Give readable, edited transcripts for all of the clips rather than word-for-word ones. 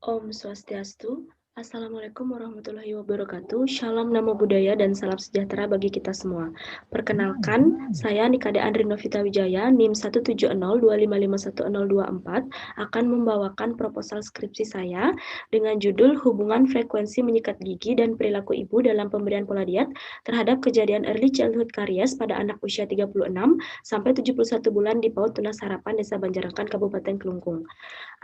Om Swastiastu. Assalamualaikum warahmatullahi wabarakatuh. Shalom, namo buddhaya, dan salam sejahtera bagi kita semua. Perkenalkan, saya Nikade Andri Novita Wijaya, NIM 17025511024, akan membawakan proposal skripsi saya dengan judul Hubungan Frekuensi Menyikat Gigi dan Perilaku Ibu dalam Pemberian Pola Diet terhadap Kejadian Early Childhood Caries pada anak usia 36 sampai 71 bulan di PAUD Tunas Harapan Desa Banjarangkan, Kabupaten Kelungkung.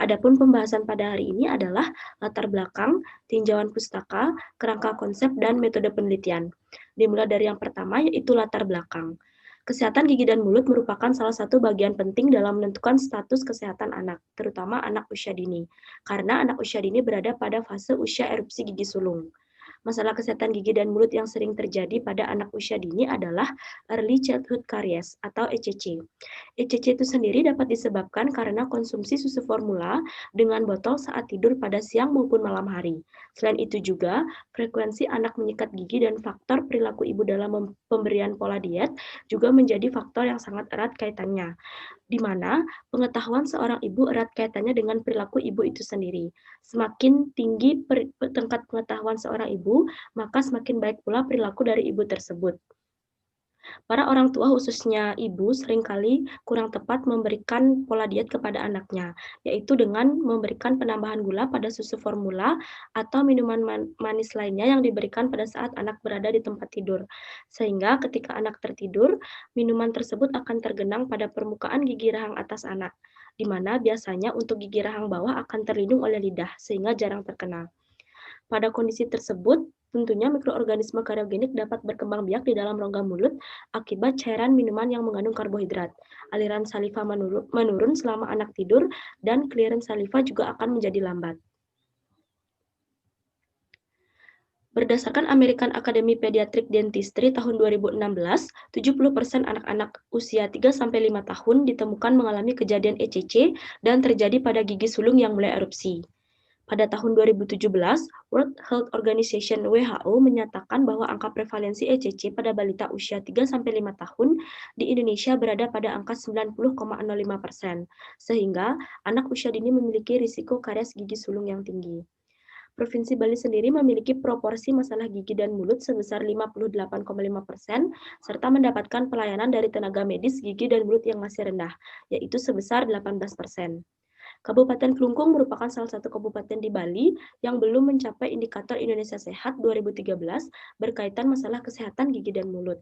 Adapun pembahasan pada hari ini adalah latar belakang, tinjauan pustaka, kerangka konsep, dan metode penelitian. Dimulai dari yang pertama, yaitu latar belakang. Kesehatan gigi dan mulut merupakan salah satu bagian penting dalam menentukan status kesehatan anak, terutama anak usia dini, karena anak usia dini berada pada fase usia erupsi gigi sulung. Masalah kesehatan gigi dan mulut yang sering terjadi pada anak usia dini adalah Early Childhood Caries atau ECC. ECC itu sendiri dapat disebabkan karena konsumsi susu formula dengan botol saat tidur pada siang maupun malam hari. Selain itu juga, frekuensi anak menyikat gigi dan faktor perilaku ibu dalam pemberian pola diet juga menjadi faktor yang sangat erat kaitannya, di mana pengetahuan seorang ibu erat kaitannya dengan perilaku ibu itu sendiri. Semakin tinggi tingkat pengetahuan seorang ibu, maka semakin baik pula perilaku dari ibu tersebut. Para orang tua, khususnya ibu, seringkali kurang tepat memberikan pola diet kepada anaknya, yaitu dengan memberikan penambahan gula pada susu formula atau minuman manis lainnya yang diberikan pada saat anak berada di tempat tidur. Sehingga ketika anak tertidur, minuman tersebut akan tergenang pada permukaan gigi rahang atas anak, di mana biasanya untuk gigi rahang bawah akan terlindung oleh lidah, sehingga jarang terkena. Pada kondisi tersebut, tentunya mikroorganisme kariogenik dapat berkembang biak di dalam rongga mulut akibat cairan minuman yang mengandung karbohidrat. Aliran saliva menurun selama anak tidur dan clearance saliva juga akan menjadi lambat. Berdasarkan American Academy Pediatric Dentistry tahun 2016, 70% anak-anak usia 3-5 tahun ditemukan mengalami kejadian ECC dan terjadi pada gigi sulung yang mulai erupsi. Pada tahun 2017, World Health Organization (WHO) menyatakan bahwa angka prevalensi ECC pada balita usia 3-5 tahun di Indonesia berada pada angka 90,05%, sehingga anak usia dini memiliki risiko karies gigi sulung yang tinggi. Provinsi Bali sendiri memiliki proporsi masalah gigi dan mulut sebesar 58,5%, serta mendapatkan pelayanan dari tenaga medis gigi dan mulut yang masih rendah, yaitu sebesar 18%. Kabupaten Kelungkung merupakan salah satu kabupaten di Bali yang belum mencapai indikator Indonesia Sehat 2013 berkaitan masalah kesehatan gigi dan mulut.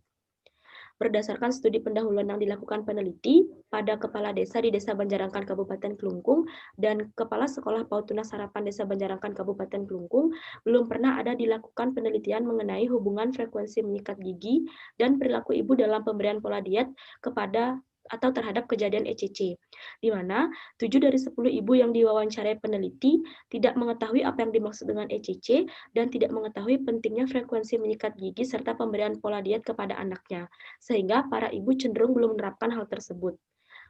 Berdasarkan studi pendahuluan yang dilakukan peneliti pada Kepala Desa di Desa Banjarangkan Kabupaten Kelungkung dan Kepala Sekolah PAUD Tunas Harapan Desa Banjarangkan Kabupaten Kelungkung, belum pernah ada dilakukan penelitian mengenai hubungan frekuensi menyikat gigi dan perilaku ibu dalam pemberian pola diet kepada atau terhadap kejadian ECC, di mana 7 dari 10 ibu yang diwawancarai peneliti tidak mengetahui apa yang dimaksud dengan ECC dan tidak mengetahui pentingnya frekuensi menyikat gigi serta pemberian pola diet kepada anaknya, sehingga para ibu cenderung belum menerapkan hal tersebut.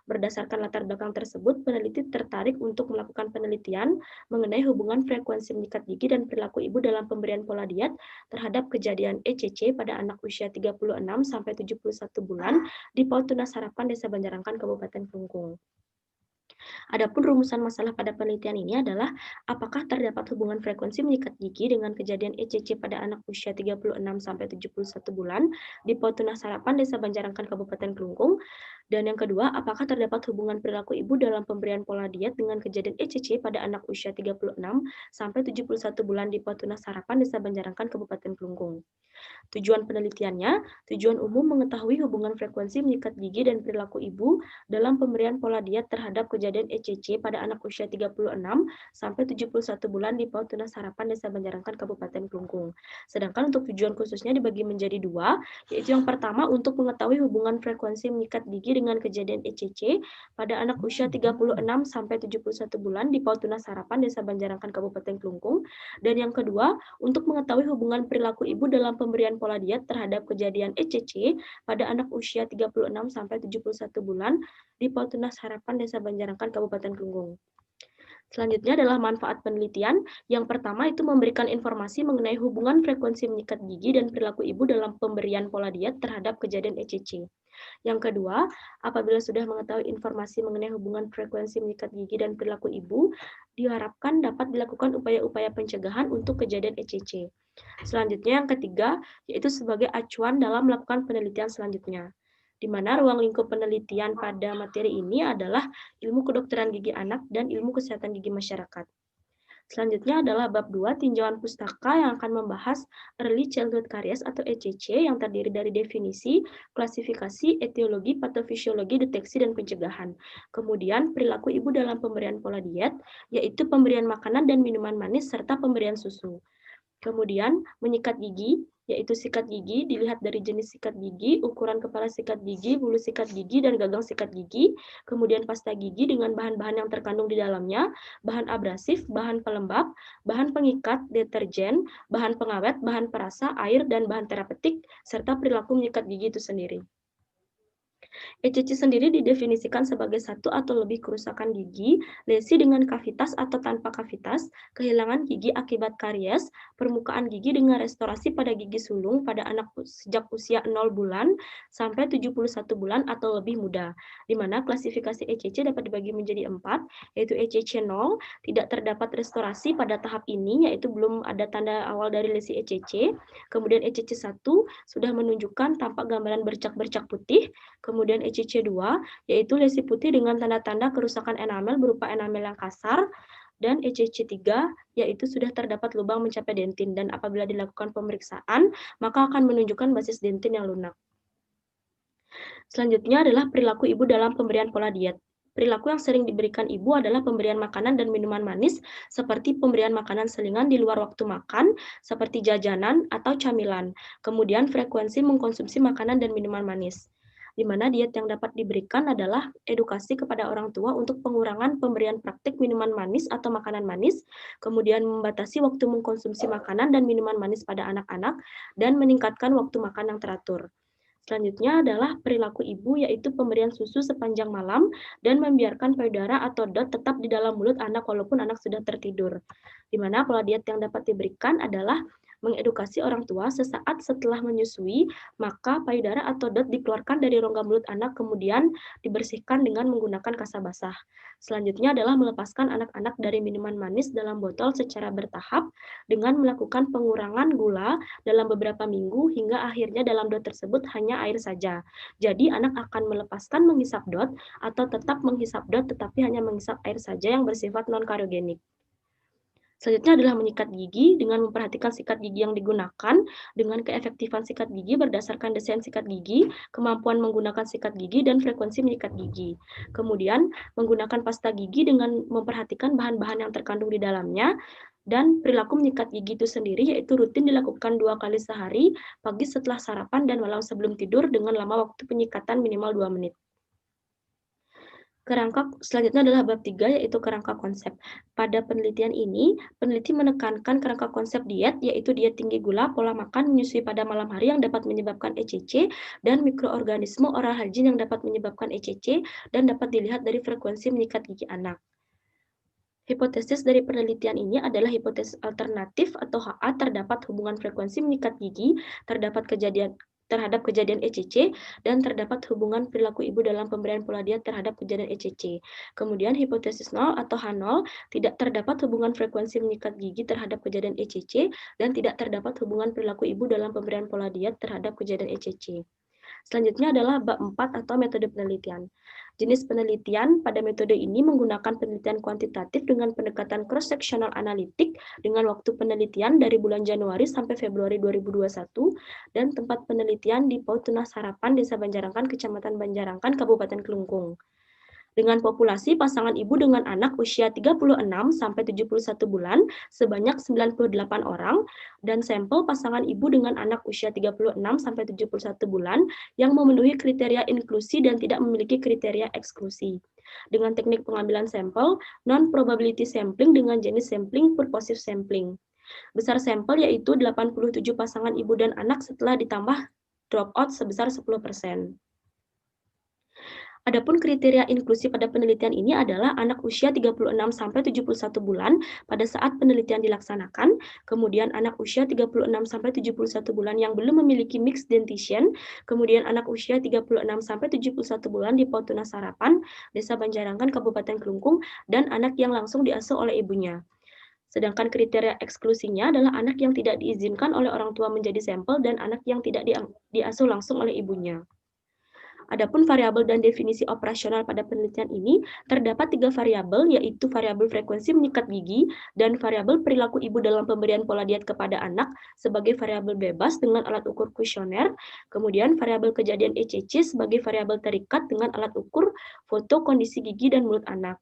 Berdasarkan latar belakang tersebut, peneliti tertarik untuk melakukan penelitian mengenai hubungan frekuensi menyikat gigi dan perilaku ibu dalam pemberian pola diet terhadap kejadian ECC pada anak usia 36-71 bulan di PAUD Tunas Harapan Desa Banjarangkan, Kabupaten Kelungkung. Adapun rumusan masalah pada penelitian ini adalah apakah terdapat hubungan frekuensi menyikat gigi dengan kejadian ECC pada anak usia 36-71 bulan di PAUD Tunas Harapan Desa Banjarangkan, Kabupaten Kelungkung. Dan yang kedua, apakah terdapat hubungan perilaku ibu dalam pemberian pola diet dengan kejadian ECC pada anak usia 36-71 bulan di PAUD Tunas Harapan Desa Banjarangkan, Kabupaten Kelungkung. Tujuan penelitiannya, tujuan umum mengetahui hubungan frekuensi menyikat gigi dan perilaku ibu dalam pemberian pola diet terhadap kejadian ECC pada anak usia 36-71 bulan di PAUD Tunas Harapan Desa Banjarangkan, Kabupaten Kelungkung. Sedangkan untuk tujuan khususnya dibagi menjadi dua, yaitu yang pertama untuk mengetahui hubungan frekuensi menyikat gigi dengan kejadian ECC pada anak usia 36-71 bulan di PAUD Tunas Harapan Desa Banjarangkan, Kabupaten Kelungkung, dan yang kedua untuk mengetahui hubungan perilaku ibu dalam pemberian pola diet terhadap kejadian ECC pada anak usia 36-71 bulan di PAUD Tunas Harapan Desa Banjarangkan, Kabupaten Kelungkung. Selanjutnya adalah manfaat penelitian. Yang pertama itu memberikan informasi mengenai hubungan frekuensi menyikat gigi dan perilaku ibu dalam pemberian pola diet terhadap kejadian ECC. Yang kedua, apabila sudah mengetahui informasi mengenai hubungan frekuensi menyikat gigi dan perilaku ibu, diharapkan dapat dilakukan upaya-upaya pencegahan untuk kejadian ECC. Selanjutnya yang ketiga, yaitu sebagai acuan dalam melakukan penelitian selanjutnya, di mana ruang lingkup penelitian pada materi ini adalah ilmu kedokteran gigi anak dan ilmu kesehatan gigi masyarakat. Selanjutnya adalah bab 2, tinjauan pustaka yang akan membahas Early Childhood Caries atau ECC yang terdiri dari definisi, klasifikasi, etiologi, patofisiologi, deteksi, dan pencegahan. Kemudian perilaku ibu dalam pemberian pola diet, yaitu pemberian makanan dan minuman manis serta pemberian susu. Kemudian menyikat gigi, yaitu sikat gigi dilihat dari jenis sikat gigi, ukuran kepala sikat gigi, bulu sikat gigi, dan gagang sikat gigi. Kemudian pasta gigi dengan bahan-bahan yang terkandung di dalamnya, bahan abrasif, bahan pelembab, bahan pengikat, deterjen, bahan pengawet, bahan perasa, air, dan bahan terapeutik, serta perilaku menyikat gigi itu sendiri. ECC sendiri didefinisikan sebagai satu atau lebih kerusakan gigi, lesi dengan kavitas atau tanpa kavitas, kehilangan gigi akibat karies, permukaan gigi dengan restorasi pada gigi sulung pada anak sejak usia 0 bulan sampai 71 bulan atau lebih muda, di mana klasifikasi ECC dapat dibagi menjadi 4, yaitu ECC 0, tidak terdapat restorasi pada tahap ini, yaitu belum ada tanda awal dari lesi ECC, kemudian ECC 1 sudah menunjukkan tampak gambaran bercak-bercak putih, kemudian ECC 2, yaitu lesi putih dengan tanda-tanda kerusakan enamel berupa enamel yang kasar, dan ECC 3, yaitu sudah terdapat lubang mencapai dentin, dan apabila dilakukan pemeriksaan, maka akan menunjukkan basis dentin yang lunak. Selanjutnya adalah perilaku ibu dalam pemberian pola diet. Perilaku yang sering diberikan ibu adalah pemberian makanan dan minuman manis, seperti pemberian makanan selingan di luar waktu makan, seperti jajanan atau camilan. Kemudian frekuensi mengkonsumsi makanan dan minuman manis, di mana diet yang dapat diberikan adalah edukasi kepada orang tua untuk pengurangan pemberian praktik minuman manis atau makanan manis, kemudian membatasi waktu mengkonsumsi makanan dan minuman manis pada anak-anak, dan meningkatkan waktu makan yang teratur. Selanjutnya adalah perilaku ibu, yaitu pemberian susu sepanjang malam dan membiarkan payudara atau DOT tetap di dalam mulut anak walaupun anak sudah tertidur. Di mana pola diet yang dapat diberikan adalah mengedukasi orang tua sesaat setelah menyusui, maka payudara atau DOT dikeluarkan dari rongga mulut anak kemudian dibersihkan dengan menggunakan kasa basah. Selanjutnya adalah melepaskan anak-anak dari minuman manis dalam botol secara bertahap dengan melakukan pengurangan gula dalam beberapa minggu hingga akhirnya dalam DOT tersebut hanya air saja. Jadi anak akan melepaskan menghisap DOT atau tetap menghisap DOT tetapi hanya menghisap air saja yang bersifat non-kariogenik. Selanjutnya adalah menyikat gigi dengan memperhatikan sikat gigi yang digunakan dengan keefektifan sikat gigi berdasarkan desain sikat gigi, kemampuan menggunakan sikat gigi, dan frekuensi menyikat gigi. Kemudian menggunakan pasta gigi dengan memperhatikan bahan-bahan yang terkandung di dalamnya, dan perilaku menyikat gigi itu sendiri yaitu rutin dilakukan 2 kali sehari, pagi setelah sarapan dan malam sebelum tidur dengan lama waktu penyikatan minimal 2 menit. Kerangka selanjutnya adalah bab 3, yaitu kerangka konsep. Pada penelitian ini, peneliti menekankan kerangka konsep diet, yaitu diet tinggi gula, pola makan, menyusui pada malam hari yang dapat menyebabkan ECC, dan mikroorganisme oral hygiene yang dapat menyebabkan ECC, dan dapat dilihat dari frekuensi menyikat gigi anak. Hipotesis dari penelitian ini adalah hipotesis alternatif atau HA, terdapat hubungan frekuensi menyikat gigi, terhadap kejadian ECC, dan terdapat hubungan perilaku ibu dalam pemberian pola diet terhadap kejadian ECC. Kemudian hipotesis 0 atau H0, tidak terdapat hubungan frekuensi menyikat gigi terhadap kejadian ECC, dan tidak terdapat hubungan perilaku ibu dalam pemberian pola diet terhadap kejadian ECC. Selanjutnya adalah bab 4 atau metode penelitian. Jenis penelitian pada metode ini menggunakan penelitian kuantitatif dengan pendekatan cross-sectional analitik dengan waktu penelitian dari bulan Januari sampai Februari 2021 dan tempat penelitian di PAUD Tunas Harapan, Desa Banjarangkan, Kecamatan Banjarangkan, Kabupaten Kelungkung. Dengan populasi pasangan ibu dengan anak usia 36 sampai 71 bulan sebanyak 98 orang dan sampel pasangan ibu dengan anak usia 36 sampai 71 bulan yang memenuhi kriteria inklusi dan tidak memiliki kriteria eksklusi. Dengan teknik pengambilan sampel non-probability sampling dengan jenis sampling purposive sampling. Besar sampel yaitu 87 pasangan ibu dan anak setelah ditambah dropout sebesar 10%. Adapun kriteria inklusi pada penelitian ini adalah anak usia 36-71 bulan pada saat penelitian dilaksanakan, kemudian anak usia 36-71 bulan yang belum memiliki mixed dentition, kemudian anak usia 36-71 bulan di Pautuna Sarapan, Desa Banjarangkan, Kabupaten Kelungkung, dan anak yang langsung diasuh oleh ibunya. Sedangkan kriteria eksklusinya adalah anak yang tidak diizinkan oleh orang tua menjadi sampel dan anak yang tidak diasuh langsung oleh ibunya. Adapun variabel dan definisi operasional pada penelitian ini, terdapat 3 variabel, yaitu variabel frekuensi menyikat gigi dan variabel perilaku ibu dalam pemberian pola diet kepada anak sebagai variabel bebas dengan alat ukur kuesioner, kemudian variabel kejadian ECC sebagai variabel terikat dengan alat ukur foto kondisi gigi dan mulut anak.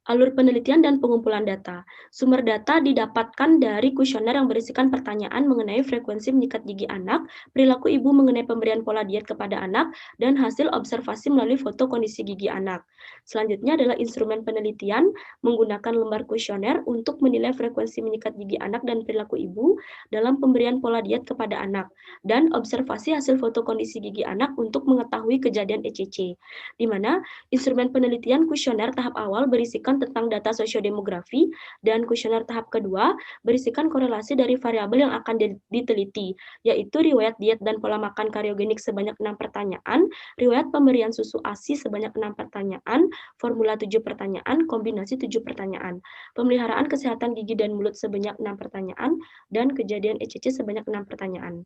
Alur penelitian dan pengumpulan data. Sumber data didapatkan dari kuesioner yang berisikan pertanyaan mengenai frekuensi menyikat gigi anak, perilaku ibu mengenai pemberian pola diet kepada anak, dan hasil observasi melalui foto kondisi gigi anak. Selanjutnya adalah instrumen penelitian menggunakan lembar kuesioner untuk menilai frekuensi menyikat gigi anak dan perilaku ibu dalam pemberian pola diet kepada anak, dan observasi hasil foto kondisi gigi anak untuk mengetahui kejadian ECC, di mana instrumen penelitian kuesioner tahap awal berisikan tentang data sosiodemografi, dan kuesioner tahap kedua berisikan korelasi dari variabel yang akan diteliti, yaitu riwayat diet dan pola makan kariogenik sebanyak 6 pertanyaan, riwayat pemberian susu ASI sebanyak 6 pertanyaan, formula 7 pertanyaan, kombinasi 7 pertanyaan, pemeliharaan kesehatan gigi dan mulut sebanyak 6 pertanyaan, dan kejadian ECC sebanyak 6 pertanyaan.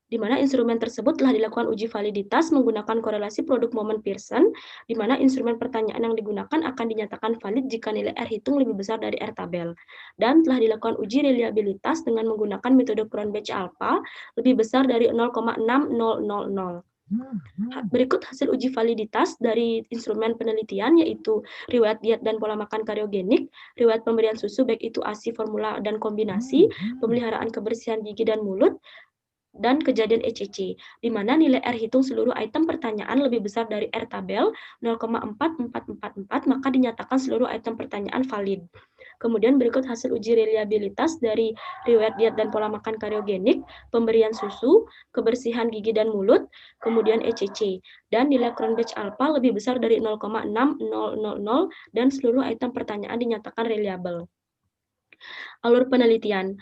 Di mana instrumen tersebut telah dilakukan uji validitas menggunakan korelasi produk momen Pearson, di mana instrumen pertanyaan yang digunakan akan dinyatakan valid jika nilai R hitung lebih besar dari R tabel, dan telah dilakukan uji reliabilitas dengan menggunakan metode Cronbach alpha lebih besar dari 0,6000. Berikut hasil uji validitas dari instrumen penelitian, yaitu riwayat diet dan pola makan kariogenik, riwayat pemberian susu baik itu ASI, formula, dan kombinasi, pemeliharaan kebersihan gigi dan mulut, dan kejadian ECC, di mana nilai R hitung seluruh item pertanyaan lebih besar dari R tabel 0,4444, maka dinyatakan seluruh item pertanyaan valid. Kemudian berikut hasil uji reliabilitas dari riwayat diet dan pola makan kariogenik, pemberian susu, kebersihan gigi dan mulut, kemudian ECC, dan nilai Cronbach alpha lebih besar dari 0,6000 dan seluruh item pertanyaan dinyatakan reliable. Alur penelitian.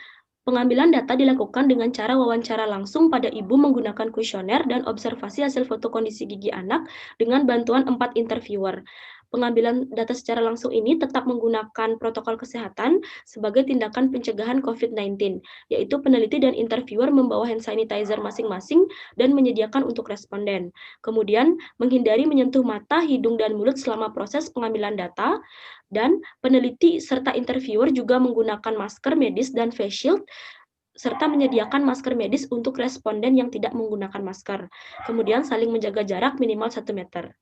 Pengambilan data dilakukan dengan cara wawancara langsung pada ibu menggunakan kuesioner dan observasi hasil foto kondisi gigi anak dengan bantuan 4 interviewer. Pengambilan data secara langsung ini tetap menggunakan protokol kesehatan sebagai tindakan pencegahan COVID-19, yaitu peneliti dan interviewer membawa hand sanitizer masing-masing dan menyediakan untuk responden. Kemudian, menghindari menyentuh mata, hidung, dan mulut selama proses pengambilan data, dan peneliti serta interviewer juga menggunakan masker medis dan face shield, serta menyediakan masker medis untuk responden yang tidak menggunakan masker. Kemudian saling menjaga jarak minimal 1 meter.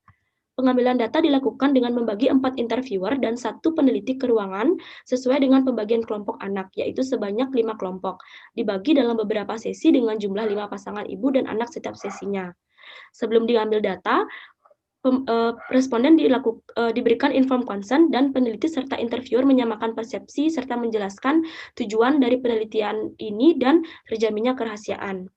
Pengambilan data dilakukan dengan membagi 4 interviewer dan 1 peneliti ke ruangan sesuai dengan pembagian kelompok anak, yaitu sebanyak 5 kelompok, dibagi dalam beberapa sesi dengan jumlah 5 pasangan ibu dan anak setiap sesinya. Sebelum diambil data, responden diberikan informed consent dan peneliti serta interviewer menyamakan persepsi serta menjelaskan tujuan dari penelitian ini dan terjaminnya kerahasiaan.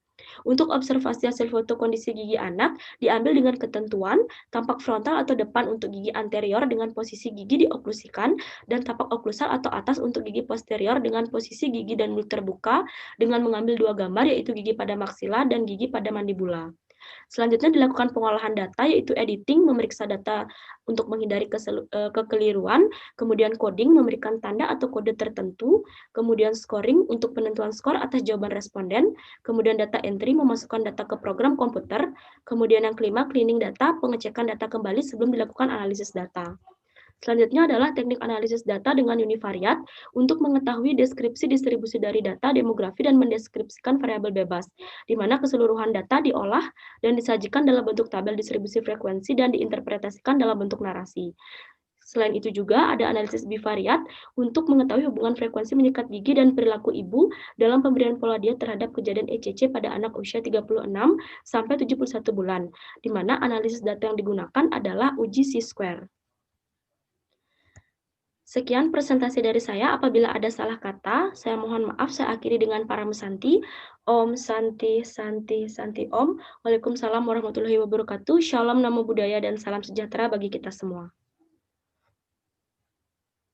Untuk observasi hasil foto kondisi gigi anak diambil dengan ketentuan tampak frontal atau depan untuk gigi anterior dengan posisi gigi dioklusikan dan tampak oklusal atau atas untuk gigi posterior dengan posisi gigi dan mulut terbuka dengan mengambil 2 gambar, yaitu gigi pada maksila dan gigi pada mandibula. Selanjutnya dilakukan pengolahan data, yaitu editing, memeriksa data untuk menghindari kekeliruan, kemudian coding, memberikan tanda atau kode tertentu, kemudian scoring untuk penentuan skor atas jawaban responden, kemudian data entry, memasukkan data ke program komputer, kemudian yang kelima, cleaning data, pengecekan data kembali sebelum dilakukan analisis data. Selanjutnya adalah teknik analisis data dengan univariat untuk mengetahui deskripsi distribusi dari data demografi dan mendeskripsikan variabel bebas, di mana keseluruhan data diolah dan disajikan dalam bentuk tabel distribusi frekuensi dan diinterpretasikan dalam bentuk narasi. Selain itu juga ada analisis bivariat untuk mengetahui hubungan frekuensi menyikat gigi dan perilaku ibu dalam pemberian pola diet terhadap kejadian ECC pada anak usia 36 sampai 71 bulan, di mana analisis data yang digunakan adalah uji C-square. Sekian presentasi dari saya. Apabila ada salah kata, saya mohon maaf. Saya akhiri dengan Parama Santi. Om Santi Santi Santi Om. Waalaikumsalam warahmatullahi wabarakatuh. Shalom, namo buddhaya, dan salam sejahtera bagi kita semua.